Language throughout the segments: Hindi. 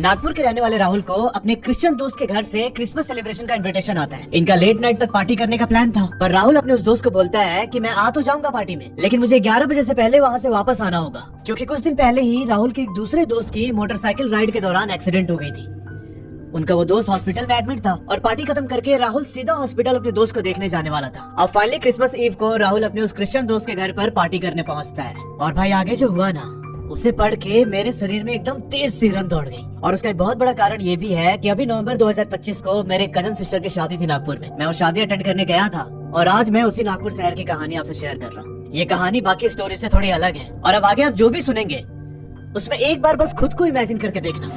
नागपुर के रहने वाले राहुल को अपने क्रिश्चियन दोस्त के घर से क्रिसमस सेलिब्रेशन का इनविटेशन आता है। इनका लेट नाइट तक पार्टी करने का प्लान था, पर राहुल अपने उस दोस्त को बोलता है कि मैं आ तो जाऊंगा पार्टी में, लेकिन मुझे 11 बजे से पहले वहाँ से वापस आना होगा, क्योंकि कुछ दिन पहले ही राहुल के एक दूसरे दोस्त की मोटरसाइकिल राइड के दौरान एक्सीडेंट हो गई थी। उनका वो दोस्त हॉस्पिटल में एडमिट था और पार्टी खत्म करके राहुल सीधा हॉस्पिटल अपने दोस्त को देखने जाने वाला था। अब फाइनली क्रिसमस ईव को राहुल अपने उस क्रिश्चियन दोस्त के घर पर पार्टी करने पहुंचता है। और भाई आगे जो हुआ ना, उसे पढ़ के मेरे शरीर में एकदम तेज सिरन दौड़ गई। और उसका एक बहुत बड़ा कारण ये भी है कि अभी नवंबर 2025 को मेरे कजन सिस्टर की शादी थी नागपुर में। मैं वो शादी अटेंड करने गया था और आज मैं उसी नागपुर शहर की कहानी आपसे शेयर कर रहा हूँ। ये कहानी बाकी स्टोरी से थोड़ी अलग है और अब आगे आप जो भी सुनेंगे उसमें एक बार बस खुद को इमेजिन करके देखना,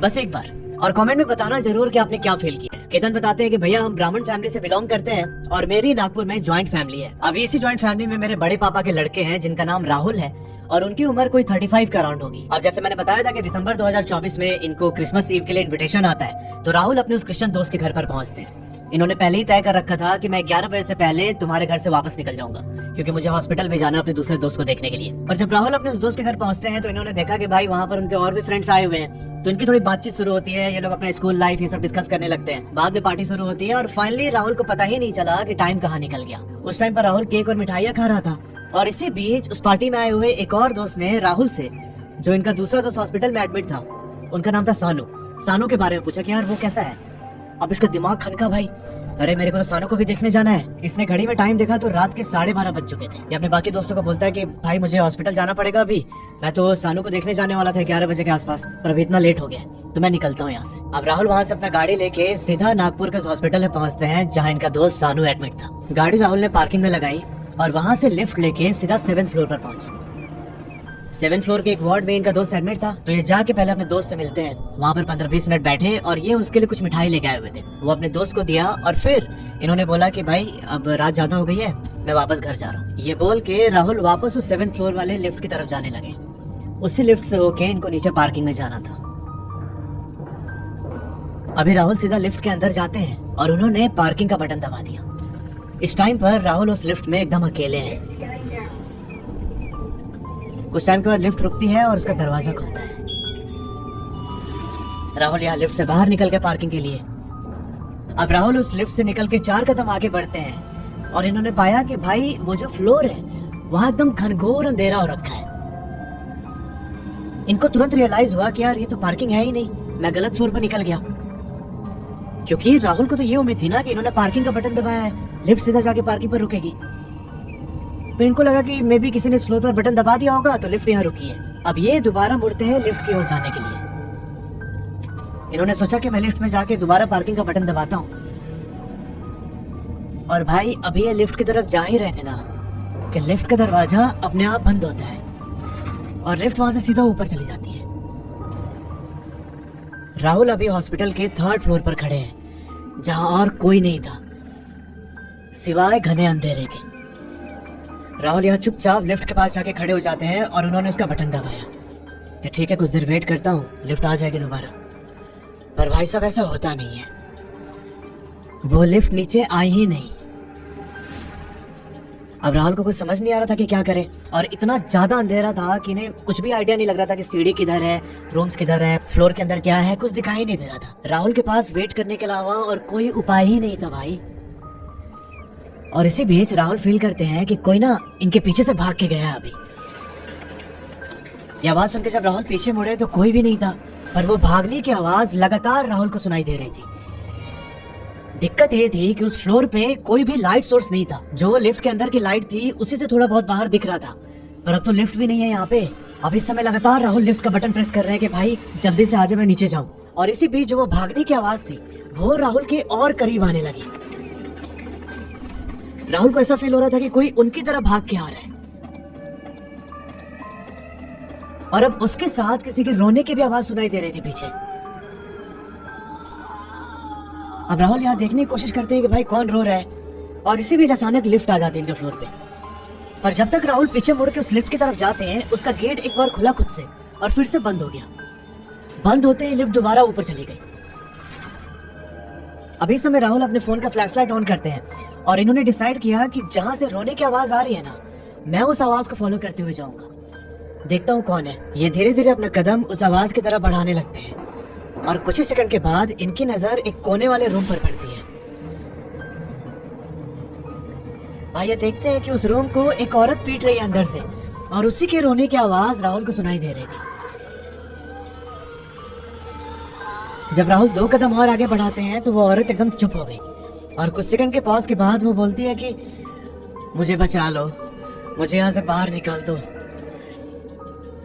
बस एक बार, और कमेंट में बताना जरूर कि आपने क्या फील किया। केतन बताते हैं कि भैया हम ब्राह्मण फैमिली से बिलोंग करते हैं और मेरी नागपुर में ज्वाइंट फैमिली है। अभी इसी ज्वाइंट फैमिली में मेरे बड़े पापा के लड़के हैं जिनका नाम राहुल है और उनकी उम्र कोई 35 का अराउंड होगी। अब जैसे मैंने बताया था कि दिसंबर 2024 में इनको क्रिसमस ईव के लिए इनविटेशन आता है, तो राहुल अपने उस क्रिश्चियन दोस्त के घर पर पहुंचते हैं। इन्होंने पहले ही तय कर रखा था कि मैं 11 बजे से पहले तुम्हारे घर से वापस निकल जाऊंगा, क्योंकि मुझे हॉस्पिटल में जाना अपने दूसरे दोस्त को देखने के लिए। और जब राहुल अपने उस दोस्त के घर पहुंचते हैं तो इन्होंने देखा कि भाई वहाँ पर उनके और भी फ्रेंड्स आए हुए हैं, तो इनकी थोड़ी बातचीत शुरू होती है। ये लोग अपना स्कूल लाइफ ये सब डिस्कस करने लगते हैं। बाद में पार्टी शुरू होती है और फाइनली राहुल को पता ही नहीं चला कि टाइम कहाँ निकल गया। उस टाइम पर राहुल केक और मिठाइयाँ खा रहा था और इसी बीच उस पार्टी में आए हुए एक और दोस्त ने राहुल से, जो इनका दूसरा दोस्त हॉस्पिटल में एडमिट था, उनका नाम था सानू के बारे में पूछा कि यार वो कैसा है। अब इसका दिमाग खनका भाई, अरे मेरे को तो सानू को भी देखने जाना है। इसने घड़ी में टाइम देखा तो रात के 12:30 बज चुके थे। ये अपने बाकी दोस्तों को बोलता है कि भाई मुझे हॉस्पिटल जाना पड़ेगा अभी, मैं तो सानू को देखने जाने वाला था 11 बजे के आसपास, पर अभी इतना लेट हो गया तो मैं निकलता हूँ यहाँ से। अब राहुल वहाँ से अपना गाड़ी लेके सीधा नागपुर के हॉस्पिटल में पहुँचते हैं जहाँ इनका दोस्त सानू एडमिट था। गाड़ी राहुल ने पार्किंग में लगाई और वहाँ से लिफ्ट लेके सीधा 7th फ्लोर पर पहुंचे। 7th फ्लोर के एक वार्ड में इनका दोस्त एडमिट था, तो ये जाके पहले अपने दोस्त से मिलते हैं। वहाँ पर 15-20 मिनट बैठे और ये उसके लिए कुछ मिठाई लेके आए हुए थे, वो अपने दोस्त को दिया और फिर इन्होंने बोला कि भाई अब रात ज्यादा हो गई है, मैं वापस घर जा रहा हूँ। ये बोल के राहुल वापस उस 7th फ्लोर वाले लिफ्ट की तरफ जाने लगे। उसी लिफ्ट से होके इनको नीचे पार्किंग में जाना था। अभी राहुल सीधा लिफ्ट के अंदर जाते हैं और उन्होंने पार्किंग का बटन दबा दिया। इस टाइम पर राहुल उस लिफ्ट में एकदम अकेले हैं। कुछ टाइम के बाद लिफ्ट रुकती है और उसका दरवाजा खुलता है। राहुल यहाँ लिफ्ट से बाहर निकल गए पार्किंग के लिए। अब राहुल उस लिफ्ट से निकल के 4 कदम आगे बढ़ते हैं और इन्होंने पाया कि भाई वो जो फ्लोर है वहां एकदम घनघोर अंधेरा हो रखा है। इनको तुरंत रियलाइज हुआ कि यार ये तो पार्किंग है ही नहीं, मैं गलत फ्लोर पर निकल गया, क्योंकि राहुल को तो ये उम्मीद थी ना कि इन्होंने पार्किंग का बटन दबाया है, लिफ्ट सीधा जाके पार्किंग पर रुकेगी। तो इनको लगा कि मे बी किसी ने इस फ्लोर पर बटन दबा दिया होगा तो लिफ्ट यहाँ रुकी है। अब ये दोबारा मुड़ते हैं लिफ्ट की ओर जाने के लिए। इन्होंने सोचा कि मैं लिफ्ट में जाके दोबारा पार्किंग का बटन दबाता हूँ। और भाई अभी ये लिफ्ट की तरफ जा ही रहे थे ना कि लिफ्ट का दरवाजा अपने आप बंद होता है और लिफ्ट वहां से सीधा ऊपर चली जाती है। राहुल अभी हॉस्पिटल के 3rd फ्लोर पर खड़े हैं जहां और कोई नहीं था सिवाय घने अंधेरे के। राहुल यहाँ चुपचाप लिफ्ट के पास जाके खड़े हो जाते हैं और उन्होंने उसका बटन दबाया कि ठीक है कुछ देर वेट करता हूँ, लिफ्ट आ जाएगी दोबारा। पर भाई साहब ऐसा होता नहीं है, वो लिफ्ट नीचे आई ही नहीं। अब राहुल को कुछ समझ नहीं आ रहा था कि क्या करे और इतना ज्यादा अंधेरा था कि इन्हें कुछ भी आइडिया नहीं लग रहा था कि सीढ़ी किधर है, रूम्स किधर है, फ्लोर के अंदर क्या है, कुछ दिखाई नहीं दे रहा था। राहुल के पास वेट करने के अलावा और कोई उपाय ही नहीं था भाई। और इसी बीच राहुल फील करते हैं कि कोई ना इनके पीछे से भाग के गया। अभी ये आवाज सुनकर जब राहुल पीछे मुड़े तो कोई भी नहीं था, पर वो भागने की आवाज लगातार राहुल को सुनाई दे रही थी। दिक्कत ये थी कि उस फ्लोर पे कोई भी लाइट सोर्स नहीं था। जो लिफ्ट के अंदर की लाइट थी उसी से थोड़ा बहुत बाहर दिख रहा था, पर अब तो लिफ्ट भी नहीं है यहाँ पे। अब इस समय लगातार राहुल लिफ्ट का बटन प्रेस कर रहे हैं कि भाई जल्दी से आजा, मैं नीचे जाऊं। और इसी बीच जो वो भागने की आवाज थी वो राहुल के और करीब आने लगी। राहुल को ऐसा फील हो रहा था कि कोई उनकी तरफ भाग के आ रहा है और अब उसके साथ किसी के रोने की भी आवाज सुनाई दे रही थी पीछे। अब राहुल यहाँ देखने की कोशिश करते हैं कि भाई कौन रो रहा है और इसी बीच अचानक लिफ्ट आ जाती है इनके फ्लोर पे। पर जब तक राहुल पीछे मुड़ के उस लिफ्ट की तरफ जाते हैं उसका गेट एक बार खुला खुद से और फिर से बंद हो गया। बंद होते ही लिफ्ट दोबारा ऊपर चली गई। अभी समय राहुल अपने फोन का फ्लैशलाइट ऑन करते हैं और इन्होंने डिसाइड किया कि जहां से रोने की आवाज आ रही है ना, मैं उस आवाज को फॉलो करते हुए जाऊंगा, देखता हूँ कौन है। ये धीरे धीरे अपना कदम उस आवाज की तरफ बढ़ाने लगते हैं और कुछ ही सेकंड के बाद इनकी नजर एक कोने वाले रूम पर पड़ती है। भाई ये देखते हैं कि उस रूम को एक औरत पीट रही है अंदर से, और उसी के रोने की आवाज राहुल को सुनाई दे रही थी। जब राहुल 2 कदम और आगे बढ़ाते हैं तो वो औरत एकदम चुप हो गई, और कुछ सेकंड के पॉज के बाद वो बोलती है कि मुझे बचा लो, मुझे यहाँ से बाहर निकाल दो।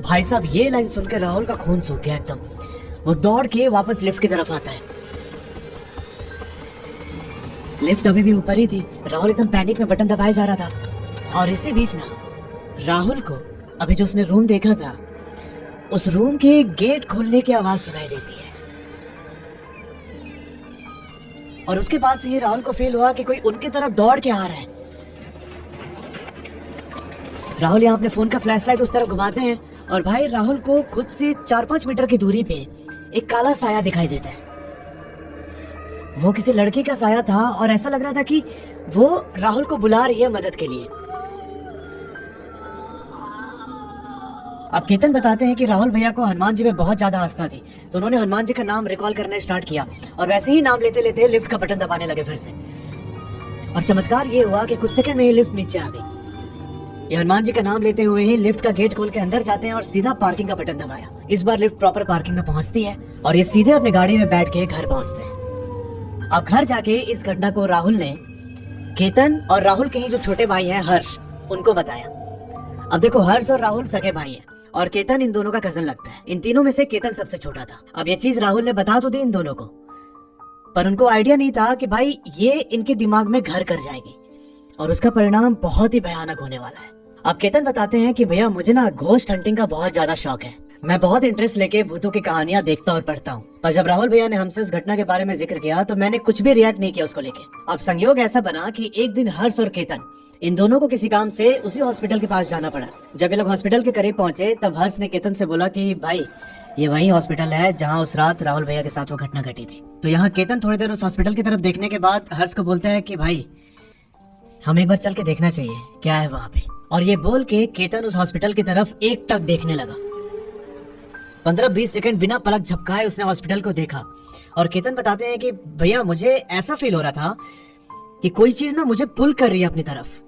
भाई साहब ये लाइन सुनकर राहुल का खून सूख गया एकदम। वो दौड़ के वापस लिफ्ट की तरफ आता है। लिफ्ट अभी भी ऊपर ही थी। राहुल एकदम पैनिक में बटन दबाया जा रहा था, और इसी बीच ना राहुल को अभी जो उसने रूम देखा था उस रूम के गेट खोलने की आवाज सुनाई देती है। और उसके बाद से ही राहुल को फील हुआ कि कोई उनकी तरफ दौड़ के आ रहा है। राहुल यहाँ अपने फोन का फ्लैशलाइट उस तरफ घुमाते हैं, और भाई राहुल को खुद से 4-5 मीटर की दूरी पे एक काला साया दिखाई देता है। वो किसी लड़के का साया था, और ऐसा लग रहा था कि वो राहुल को बुला रही है मदद के लिए। अब केतन बताते हैं कि राहुल भैया को हनुमान जी में बहुत ज्यादा आस्था थी, तो उन्होंने हनुमान जी का नाम रिकॉल करना स्टार्ट किया, और वैसे ही नाम लेते लेते लिफ्ट का बटन दबाने लगे फिर से। और चमत्कार ये हुआ कि कुछ सेकंड में ही लिफ्ट नीचे आ गई। ये हनुमान जी का नाम लेते हुए ही लिफ्ट का गेट खोल के अंदर जाते हैं और सीधा पार्किंग का बटन दबाया। इस बार लिफ्ट प्रॉपर पार्किंग में पहुंचती है, और ये सीधे अपनी गाड़ी में बैठ के घर पहुंचते हैं। अब घर जाके इस घटना को राहुल ने केतन और राहुल के ही जो छोटे भाई हैं हर्ष, उनको बताया। अब देखो हर्ष और राहुल सगे भाई हैं, और केतन इन दोनों का कजन लगता है। इन तीनों में से केतन सबसे छोटा था। अब ये चीज राहुल ने बता तो दी इन दोनों को, पर उनको आइडिया नहीं था कि भाई ये इनके दिमाग में घर कर जाएगी, और उसका परिणाम बहुत ही भयानक होने वाला है। अब केतन बताते हैं कि भैया मुझे ना घोस्ट हंटिंग का बहुत ज्यादा शौक है। मैं बहुत इंटरेस्ट लेके भूतों की कहानियां देखता और पढ़ता हूँ। पर जब राहुल भैया ने हमसे उस घटना के बारे में जिक्र किया तो मैंने कुछ भी रिएक्ट नहीं किया उसको लेके। अब संयोग ऐसा बना कि एक दिन हर्ष और केतन इन दोनों को किसी काम से उसी हॉस्पिटल के पास जाना पड़ा। जब ये लोग हॉस्पिटल के करीब पहुंचे तब हर्ष ने केतन से बोला कि भाई ये वही हॉस्पिटल है जहाँ उस रात राहुल भैया के साथ वो घटना घटी थी। तो यहाँ केतन थोड़ी देर उस हॉस्पिटल की तरफ देखने के बाद हर्ष को बोलता है कि भाई हम एक बार चल के देखना चाहिए क्या है वहाँ पे। और ये बोल के केतन उस हॉस्पिटल की तरफ एक टक देखने लगा। 15-20 सेकंड बिना पलक झपकाए उसने हॉस्पिटल को देखा, और केतन बताते हैं कि भैया मुझे ऐसा फील हो रहा था कि कोई चीज ना मुझे पुल कर रही है अपनी तरफ।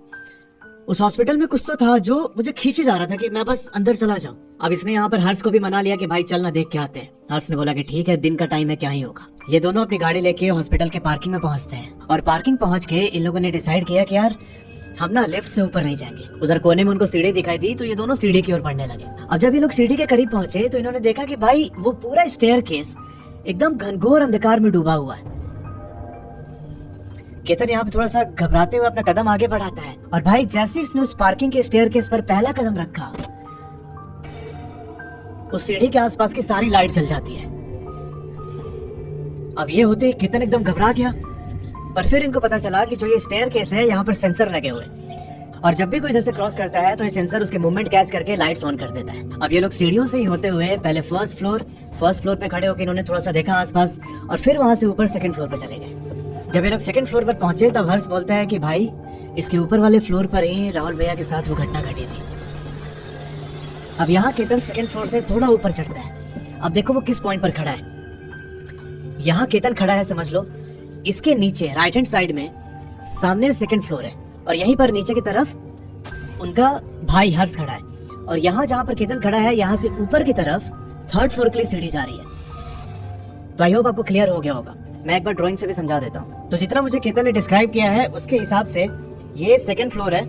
उस हॉस्पिटल में कुछ तो था जो मुझे खींचे जा रहा था कि मैं बस अंदर चला जाऊं। अब इसने यहाँ पर हर्ष को भी मना लिया कि भाई चलना देख के आते हैं। हर्ष ने बोला कि ठीक है, दिन का टाइम है, क्या ही होगा। ये दोनों अपनी गाड़ी लेके हॉस्पिटल के पार्किंग में पहुंचते हैं, और पार्किंग पहुंच के इन लोगों ने डिसाइड किया कि यार हम ना लिफ्ट से ऊपर नहीं जाएंगे। उधर कोने में उनको सीढ़ी दिखाई दी तो ये दोनों सीढ़ी की ओर बढ़ने लगे। अब जब ये लोग सीढ़ी के करीब पहुंचे तो इन्होंने देखा कि भाई वो पूरा स्टेयरकेस एकदम घनघोर अंधकार में डूबा हुआ है। केतन यहाँ पे थोड़ा सा घबराते हुए अपना कदम आगे बढ़ाता है, और भाई जैसे इसने उस पार्किंग के स्टेयरकेस पर पहला कदम रखा उस सीढ़ी के आसपास की सारी लाइट जल जाती है। अब ये होते केतन एकदम घबरा गया, पर फिर इनको पता चला कि जो ये स्टेयरकेस है यहाँ पर सेंसर लगे हुए, और जब भी कोई इधर से क्रॉस करता है तो ये सेंसर उसके मूवमेंट कैच करके लाइट्स ऑन कर देता है। अब ये लोग सीढ़ियों से ही होते हुए पहले फर्स्ट फ्लोर पे खड़े होकर इन्होंने थोड़ा सा देखा आसपास, और फिर वहां से ऊपर सेकंड फ्लोर पे चले गए। जब ये लोग सेकंड फ्लोर पर पहुंचे तब हर्ष बोलता है कि भाई इसके ऊपर वाले फ्लोर पर ही राहुल भैया के साथ वो घटना घटी थी। अब यहाँ केतन सेकंड फ्लोर से थोड़ा ऊपर चढ़ता है। अब देखो वो किस पॉइंट पर खड़ा है। यहाँ केतन खड़ा है, समझ लो इसके नीचे राइट हैंड साइड में सामने सेकंड फ्लोर है, और यहीं पर नीचे की तरफ उनका भाई हर्ष खड़ा है, और यहाँ जहाँ पर केतन खड़ा है यहाँ से ऊपर की तरफ थर्ड फ्लोर के लिए सीढ़ी जा रही है। तो आई होप आपको क्लियर हो गया होगा। मैं एक बार ड्राइंग से भी समझा देता हूँ। तो जितना मुझे केतन ने डिस्क्राइब किया है उसके हिसाब से ये सेकंड फ्लोर है,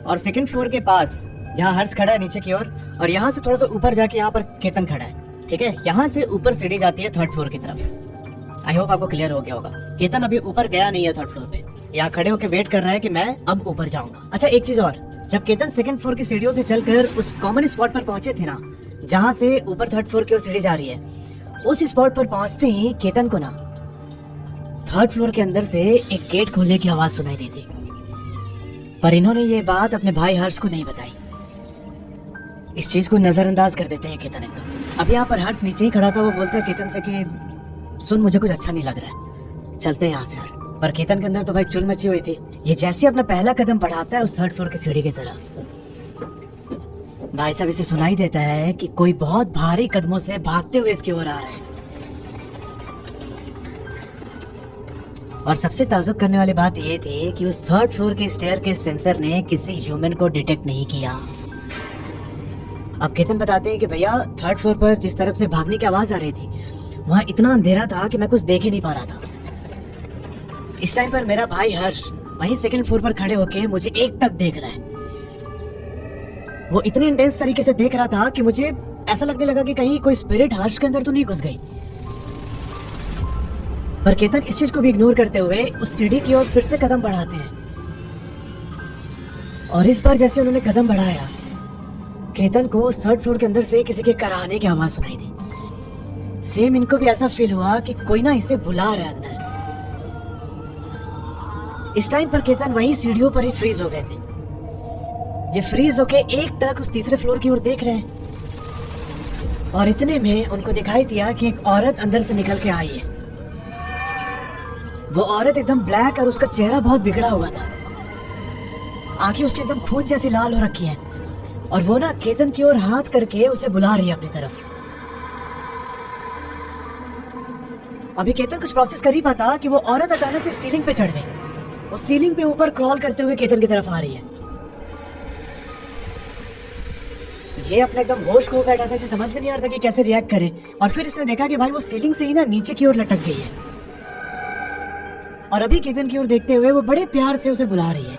और सेकंड फ्लोर के पास यहाँ हर्ष खड़ा है नीचे की ओर, और यहाँ से थोड़ा सा ऊपर जाके यहाँ पर केतन खड़ा है। ठीक है, यहाँ से ऊपर सीढ़ी जाती है थर्ड फ्लोर की तरफ। आई होप आपको क्लियर हो गया होगा। केतन अभी ऊपर गया नहीं है थर्ड फ्लोर पे, यहाँ खड़े होकर वेट कर रहा है कि मैं अब ऊपर जाऊंगा। अच्छा एक चीज और, जब केतन सेकंड फ्लोर की सीढ़ियों से चलकर उस कॉमन स्पॉट पर पहुंचे थे ना, जहाँ से ऊपर थर्ड फ्लोर की ओर सीढ़ी जा रही है, उस स्पॉट पर पहुंचते ही केतन को ना थर्ड फ्लोर के अंदर से एक गेट खोलने की आवाज सुनाई दी थी, पर इन्होंने ये बात अपने भाई हर्ष को नहीं बताई। इस चीज को नजरअंदाज कर देते हैं केतन एकदम। अब यहाँ पर हर्ष नीचे ही खड़ा था, वो बोलता है केतन से कि सुन मुझे कुछ अच्छा नहीं लग रहा है, चलते हैं यहाँ से यार। पर केतन के अंदर तो भाई चुल मची हुई थी। ये जैसे अपना पहला कदम बढ़ाता है उस थर्ड फ्लोर की सीढ़ी की तरफ, भाई साहब इसे सुनाई देता है कि कोई बहुत भारी कदमों से भागते हुए इसकी ओर आ रहा है। और सबसे ताज्जुब करने वाली बात ये थी कि उस थर्ड फ्लोर के स्टेयर के सेंसर ने किसी ह्यूमन को डिटेक्ट नहीं किया। अब केतन बताते हैं कि भैया थर्ड फ्लोर पर जिस तरफ से भागने की आवाज आ रही थी वहाँ इतना अंधेरा था कि मैं कुछ देख ही नहीं पा रहा था। इस टाइम पर मेरा भाई हर्ष वहीं सेकंड फ्लोर पर खड़े होके मुझे एकटक देख रहा है। वो इतने इंटेंस तरीके से देख रहा था कि मुझे ऐसा लगने लगा कि कहीं कोई स्पिरिट हर्ष के अंदर तो नहीं घुस गई। पर केतन इस चीज को भी इग्नोर करते हुए उस सीढ़ी की ओर फिर से कदम बढ़ाते हैं और इस बार जैसे उन्होंने कदम बढ़ाया केतन को उस थर्ड फ्लोर के अंदर से किसी के कराहने की आवाज सुनाई दी। सेम इनको भी ऐसा फील हुआ कि कोई ना इसे बुला रहा है अंदर। इस टाइम पर केतन वहीं सीढ़ियों पर ही फ्रीज हो गए थे। ये फ्रीज होके एक टक उस तीसरे फ्लोर की ओर देख रहे हैं और इतने में उनको दिखाई दिया कि एक औरत अंदर से निकल के आई है। वो औरत एकदम ब्लैक और उसका चेहरा बहुत बिगड़ा हुआ था। आंखें उसकी एकदम खून जैसी लाल हो रखी हैं और वो ना केतन की ओर हाथ करके उसे बुला रही है अपनी तरफ। अभी केतन कुछ प्रोसेस कर ही पाता कि वो औरत अचानक से सीलिंग पे चढ़ गई। वो सीलिंग पे ऊपर क्रॉल करते हुए केतन की तरफ आ रही है। ये अपने एकदम होश खो बैठा था, इसे समझ में नहीं आ रहा था कि कैसे रिएक्ट करे। और फिर इसने देखा कि भाई वो सीलिंग से ही ना नीचे की ओर लटक गई है और अभी केतन की ओर देखते हुए वो बड़े प्यार से उसे बुला रही है।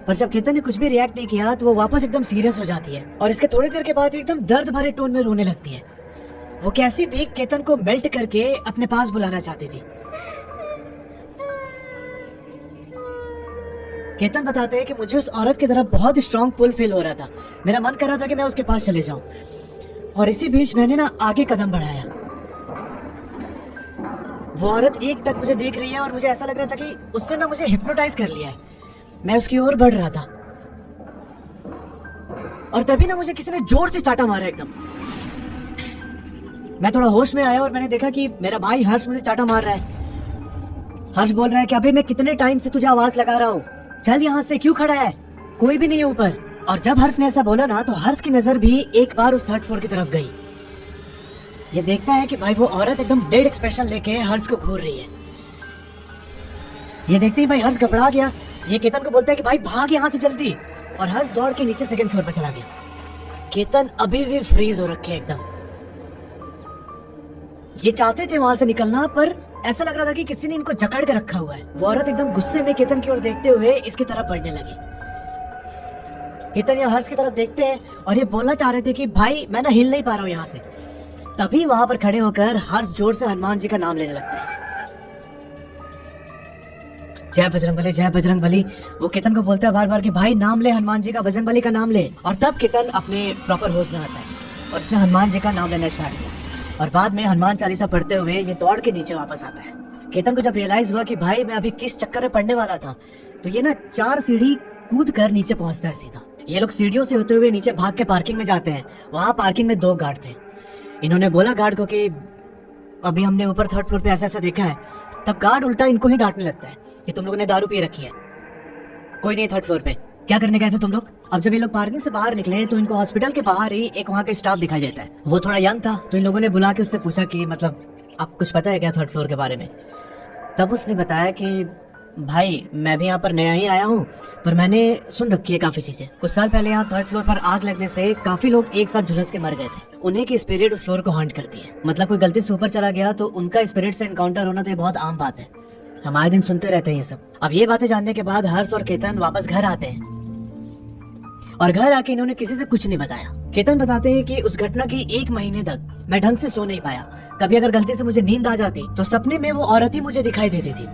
पर जब केतन ने कुछ भी रिएक्ट नहीं किया तो वो वापस एकदम सीरियस हो जाती है और इसके थोड़ी देर के बाद एकदम दर्द भरे टोन में रोने लगती है। वो कैसी भी केतन को मेल्ट करके अपने पास बुलाना चाहती थी। केतन बताते हैं कि मुझे उस औरत की तरफ बहुत स्ट्रांग पुल फील हो रहा था। मेरा मन कर रहा था कि मैं उसके पास चले जाऊं और इसी बीच मैंने ना आगे कदम बढ़ाया। वो औरत एक टक मुझे देख रही है और मुझे ऐसा लग रहा था कि उसने ना मुझे हिप्नोटाइज कर लिया है। मैं उसकी ओर बढ़ रहा था और तभी ना मुझे किसी ने जोर से चाटा मारा एकदम। मैं थोड़ा होश में आया और मैंने देखा कि मेरा भाई हर्ष मुझे चाटा मार रहा है। हर्ष बोल रहा है कि अभी मैं कितने टाइम से तुझे आवाज लगा रहा हूँ, चल यहाँ से, क्यों खड़ा है, कोई भी नहीं है ऊपर। और जब हर्ष ने ऐसा बोला ना तो हर्ष की नजर भी एक बार उस थर्ड फ्लोर की तरफ गई। ये देखता है कि भाई वो औरत एकदम डेड एक्सप्रेशन लेके हर्ष को घूर रही है। ये देखते ही भाई हर्ष घबरा गया। ये केतन को बोलता है कि भाई भाग यहाँ से जल्दी, और हर्ष दौड़ के नीचे सेकंड फ्लोर पर चला गया। केतन अभी भी फ्रीज हो रखे एकदम। ये चाहते थे वहां से निकलना पर ऐसा लग रहा था कि किसी ने इनको जकड़ के रखा हुआ है। वो औरत एकदम गुस्से में केतन की ओर देखते हुए इसकी तरफ बढ़ने लगी। केतन या हर्ष की तरफ देखते हैं और ये बोलना चाह रहे थे कि भाई मैं ना हिल नहीं पा रहा हूँ यहाँ से। तभी वहां पर खड़े होकर हर्ष जोर से हनुमान जी का नाम लेने लगता है। जय बजरंग बली, जय बजरंग बली। वो केतन को बोलता है बार बार कि भाई नाम ले हनुमान जी का, बजरंग बली का नाम ले। और तब केतन अपने प्रॉपर होश में आता है और इसने हनुमान जी का नाम लेना स्टार्ट किया और बाद में हनुमान चालीसा पढ़ते हुए ये दौड़ के नीचे वापस आता है। केतन को जब रियलाइज हुआ कि भाई मैं अभी किस चक्कर में पड़ने वाला था तो ये ना 4 सीढ़ी कूद कर नीचे पहुंचता है सीधा। ये लोग सीढ़ियों से होते हुए नीचे भाग के पार्किंग में जाते हैं। वहाँ पार्किंग में 2 गार्ड थे। इन्होंने बोला गार्ड को कि अभी हमने ऊपर थर्ड फ्लोर पे ऐसा ऐसा देखा है। तब गार्ड उल्टा इनको ही डांटने लगता है कि तुम लोगों ने दारू पी रखी है, कोई नहीं थर्ड फ्लोर पे, क्या करने गए थे तुम लोग। अब जब ये लोग पार्किंग से बाहर निकले तो इनको हॉस्पिटल के बाहर ही एक वहाँ का स्टाफ दिखाई देता है। वो थोड़ा यंग था तो इन लोगों ने बुला के उससे पूछा कि मतलब आपको कुछ पता है क्या थर्ड फ्लोर के बारे में। तब उसने बताया कि भाई मैं भी यहाँ पर नया ही आया हूँ पर मैंने सुन रखी है काफी चीजें। कुछ साल पहले यहाँ थर्ड फ्लोर पर आग लगने से काफी लोग एक साथ झुलस के मर गए थे। उन्हीं की स्पिरिट उस फ्लोर को हॉन्ट करती है। मतलब कोई गलती से ऊपर चला गया तो उनका स्पिरिट से एनकाउंटर होना तो ये बहुत आम बात है। हम आए दिन सुनते रहते हैं ये सब। अब ये बातें जानने के बाद हर्ष और केतन वापस घर आते हैं और घर आके इन्होंने किसी से कुछ नहीं बताया। केतन बताते हैं कि उस घटना की 1 महीने तक मैं ढंग से सो नहीं पाया। कभी अगर गलती से मुझे नींद आ जाती तो सपने में वो औरत ही मुझे दिखाई देती थी।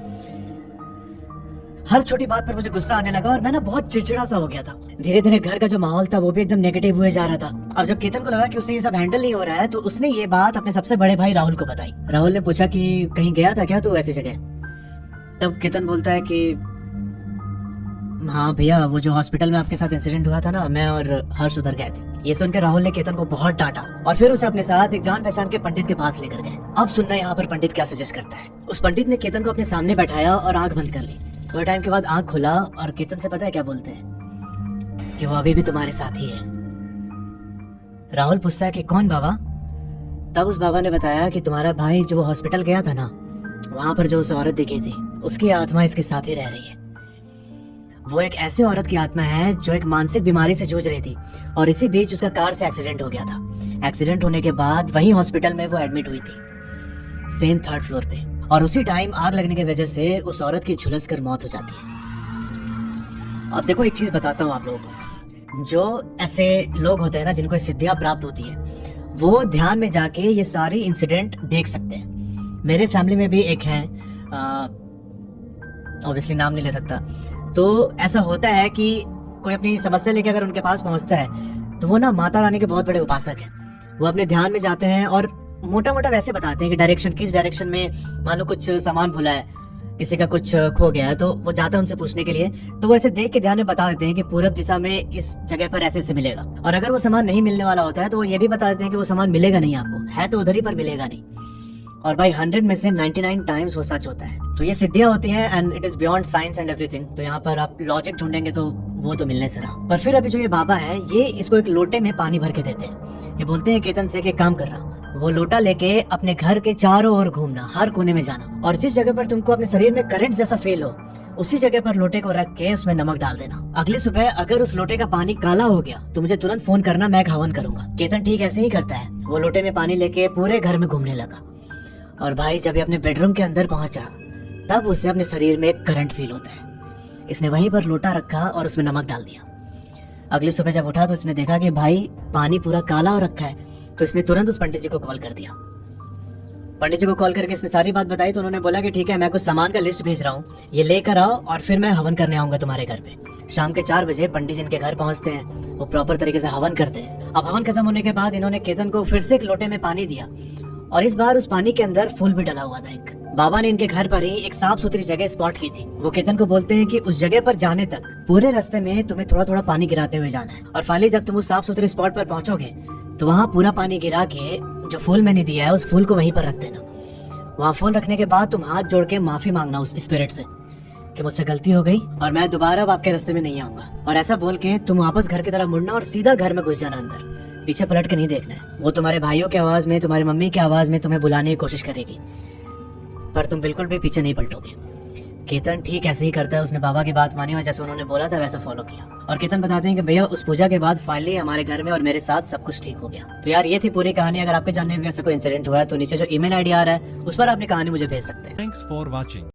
हर छोटी बात पर मुझे गुस्सा आने लगा और मैं ना बहुत चिड़चिड़ा सा हो गया था। धीरे धीरे घर का जो माहौल था वो भी एकदम नेगेटिव हुए जा रहा था। अब जब केतन को लगा कि उससे ये सब हैंडल नहीं हो रहा है तो उसने ये बात अपने सबसे बड़े भाई राहुल को बताई। राहुल ने पूछा कि कहीं गया था क्या तू ऐसी जगह। तब केतन बोलता है कि हाँ भैया, वो जो हॉस्पिटल में आपके साथ इंसिडेंट हुआ था ना, मैं और हर्ष उधर गए थे। ये सुनकर राहुल ने केतन को बहुत डांटा और फिर उसे अपने साथ एक जान पहचान के पंडित के पास लेकर गए। अब सुनना यहाँ पर पंडित क्या सजेस्ट करता है। उस पंडित ने केतन को अपने सामने बैठाया और आंख बंद कर ली। थोड़े टाइम के बाद आंख खुला और केतन से पता है क्या बोलते हैं कि वो अभी भी तुम्हारे साथ ही है। राहुल पूछता है कि कौन बाबा। तब उस बाबा ने बताया कि तुम्हारा भाई जो हॉस्पिटल गया था ना वहां पर जो उस औरत दिखी थी उसकी आत्मा इसके साथ ही रह रही है। वो एक ऐसी औरत की आत्मा है जो एक मानसिक बीमारी से जूझ रही थी और इसी बीच उसका कार से एक्सीडेंट हो गया था। एक्सीडेंट होने के बाद वही हॉस्पिटल में वो एडमिट हुई थी, सेम 3rd फ्लोर पे, और उसी टाइम आग लगने की वजह से उस औरत की झुलस कर मौत हो जाती है। अब देखो एक चीज बताता हूँ आप लोगों को, जो ऐसे लोग होते हैं ना जिनको सिद्धियां प्राप्त होती है, वो ध्यान में जाके ये सारी इंसिडेंट देख सकते हैं। मेरे फैमिली में भी एक है, ऑब्वियसली नाम नहीं ले सकता। तो ऐसा होता है कि कोई अपनी समस्या लेके अगर उनके पास पहुंचता है तो वो ना माता रानी के बहुत बड़े उपासक हैं। वो अपने ध्यान में जाते हैं और मोटा मोटा वैसे बताते हैं कि डायरेक्शन, किस डायरेक्शन में, मान लो कुछ सामान भूला है, किसी का कुछ खो गया है, तो वो जाता है उनसे पूछने के लिए, तो वो ऐसे देख के ध्यान में बता देते हैं कि पूरब दिशा में इस जगह पर ऐसे से मिलेगा। और अगर वो सामान नहीं मिलने वाला होता है तो वो ये भी बता देते हैं कि वो सामान मिलेगा नहीं, आपको है तो उधर ही पर मिलेगा नहीं। और भाई 100 में से 99 टाइम्स वो सच होता है। तो ये सिद्धियां होती हैं and it is beyond science and everything. तो यहाँ पर आप लॉजिक ढूंढेंगे तो वो तो मिलने से रहा। पर फिर अभी जो ये बाबा है, ये इसको एक लोटे में पानी भर के देते हैं। ये बोलते हैं केतन से कि काम कर रहा, वो लोटा लेके अपने घर के चारों ओर घूमना, हर कोने में जाना, और जिस जगह पर तुमको अपने शरीर में करंट जैसा फील हो उसी जगह पर लोटे को रख के उसमें नमक डाल देना। अगली सुबह अगर उस लोटे का पानी काला हो गया तो मुझे तुरंत फोन करना, मैं एक हवन करूंगा। केतन ठीक ऐसे ही करता है। वो लोटे में पानी लेके पूरे घर में घूमने लगा और भाई जब ये अपने बेडरूम के अंदर पहुंचा तब उसे अपने शरीर में एक करंट फील होता है। इसने वहीं पर लोटा रखा और उसमें नमक डाल दिया। अगली सुबह जब उठा तो इसने देखा कि भाई पानी पूरा काला हो रखा है। तो इसने तुरंत उस पंडित जी को कॉल कर दिया। पंडित जी को कॉल करके इसने सारी बात बताई तो उन्होंने बोला कि ठीक है, मैं कुछ सामान का लिस्ट भेज रहा हूँ, ये लेकर आओ और फिर मैं हवन करने आऊंगा तुम्हारे घर पे। शाम के 4 बजे पंडित जी इनके घर पहुंचते हैं, वो प्रॉपर तरीके से हवन करते हैं। अब हवन खत्म होने के बाद इन्होंने केतन को फिर से एक लोटे में पानी दिया और इस बार उस पानी के अंदर फूल भी डला हुआ था एक। बाबा ने इनके घर पर ही एक साफ सुथरी जगह स्पॉट की थी। वो केतन को बोलते हैं कि उस जगह पर जाने तक पूरे रास्ते में तुम्हें थोड़ा थोड़ा पानी गिराते हुए जाना है, और फाइनली जब तुम उस साफ सुथरे स्पॉट पर पहुंचोगे तो वहाँ पूरा पानी गिरा के जो फूल मैंने दिया है उस फूल को वहीं पर रख देना। वहाँ फूल रखने के बाद तुम हाथ जोड़ के माफी मांगना उस स्पिरिट से कि मुझसे गलती हो गई और मैं दोबारा अब आपके रास्ते में नहीं आऊंगा। और ऐसा बोल के तुम वापस घर की तरफ मुड़ना और सीधा घर में घुस जाना अंदर, पीछे पलट के नहीं देखना है। वो तुम्हारे भाइयों की आवाज में, तुम्हारी मम्मी की आवाज में तुम्हें बुलाने की कोशिश करेगी, पर तुम बिल्कुल भी पीछे नहीं पलटोगे। केतन ठीक ऐसे ही करता है। उसने बाबा की बात मानी और जैसे उन्होंने बोला था वैसा फॉलो किया। और केतन बताते हैं कि भैया उस पूजा के बाद फाइनली हमारे घर में और मेरे साथ सब कुछ ठीक हो गया। तो यार ये थी पूरी कहानी। अगर आपके जानने में ऐसा कोई इंसिडेंट हुआ है तो नीचे जो ईमेल आईडी आ रहा है उस पर अपनी कहानी मुझे भेज सकते हैं। Thanks for watching.